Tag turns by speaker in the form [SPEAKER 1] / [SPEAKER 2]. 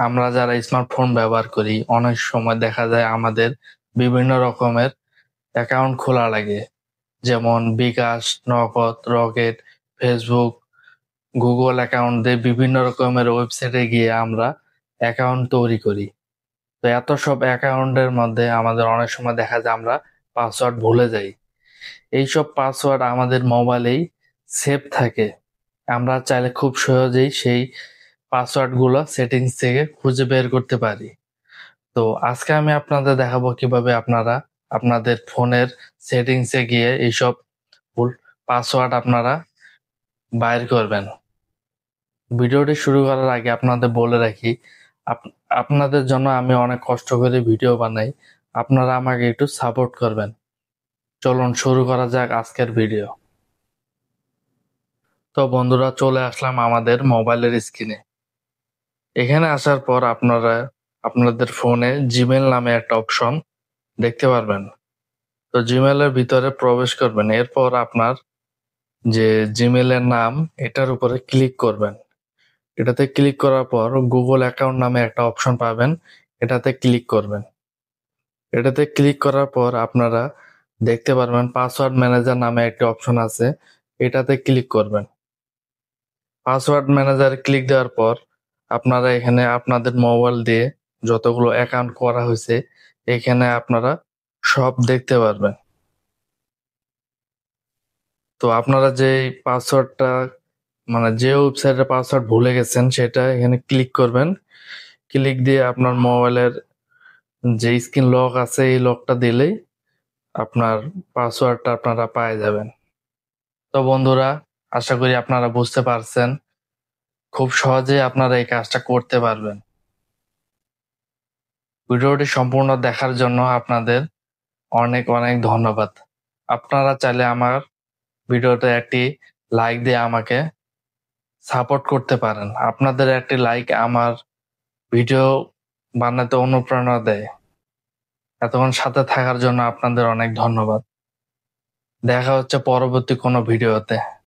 [SPEAKER 1] আমরা যারা স্মার্টফোন ব্যবহার করি অনেক সময় দেখা যায় আমাদের বিভিন্ন রকমের অ্যাকাউন্ট খোলা লাগে, যেমন বিকাশ, নগদ, রকেট, ফেসবুক, গুগল অ্যাকাউন্ট দিয়ে বিভিন্ন রকমের ওয়েবসাইটে গিয়ে আমরা অ্যাকাউন্ট তৈরি করি। তো এত সব অ্যাকাউন্টের মধ্যে আমাদের অনেক সময় দেখা যায় আমরা পাসওয়ার্ড ভুলে যাই। এইসব পাসওয়ার্ড আমাদের মোবাইলেই সেভ থাকে। আমরা চাইলে খুব সহজেই সেই পাসওয়ার্ড গুলো সেটিংস থেকে খুঁজে বের করতে পারি। তো আজকে আমি আপনাদের দেখাবো কিভাবে আপনারা আপনাদের ফোনের সেটিংসে গিয়ে এইসব ভুল পাসওয়ার্ড আপনারা বাইর করবেন। ভিডিওটি শুরু করার আগে আপনাদের বলে রাখি, আপনাদের জন্য আমি অনেক কষ্ট করে ভিডিও বানাই। আপনারা আমাকে একটু সাপোর্ট করবেন। চলুন শুরু করা যাক আজকের ভিডিও। তো বন্ধুরা, চলে আসলাম আমাদের মোবাইলের স্ক্রিনে। এখানে আসার পর আপনারা আপনাদের ফোনে জিমেল নামে একটা অপশন দেখতে পারবেন। তো জিমেলের ভিতরে প্রবেশ করবেন। এরপর আপনার যে জিমেলের নাম এটার উপরে ক্লিক করবেন। এটাতে ক্লিক করার পর গুগল অ্যাকাউন্ট নামে একটা অপশন পাবেন, এটাতে ক্লিক করবেন। এটাতে ক্লিক করার পর আপনারা দেখতে পারবেন পাসওয়ার্ড ম্যানেজার নামে একটা অপশন আছে, এটাতে ক্লিক করবেন। পাসওয়ার্ড ম্যানেজারে ক্লিক দেওয়ার পর আপনারা এখানে আপনাদের মোবাইল দিয়ে যতগুলো অ্যাকাউন্ট করা হয়েছে এখানে আপনারা সব দেখতে পারবেন। তো আপনারা যে পাসওয়ার্ডটা যে ওয়েবসাইটের পাসওয়ার্ড ভুলে গেছেন সেটা এখানে ক্লিক করবেন। ক্লিক দিয়ে আপনার মোবাইলের যে স্ক্রিন লক আছে এই লকটা দিলেই আপনার পাসওয়ার্ডটা আপনারা পেয়ে যাবেন। তো বন্ধুরা, আশা করি আপনারা বুঝতে পারছেন। খুব সহজেই আপনারা এই কাজটা করতে পারবেন। ভিডিওটি সম্পূর্ণ দেখার জন্য আপনাদের অনেক অনেক ধন্যবাদ। আপনারা চাইলে আমার ভিডিওতে একটি লাইক দিয়ে আমাকে সাপোর্ট করতে পারেন। আপনাদের একটি লাইক আমার ভিডিও বানাতে অনুপ্রেরণা দেয়। এতক্ষণ সাথে থাকার জন্য আপনাদের অনেক ধন্যবাদ। দেখা হচ্ছে পরবর্তী কোনো ভিডিওতে।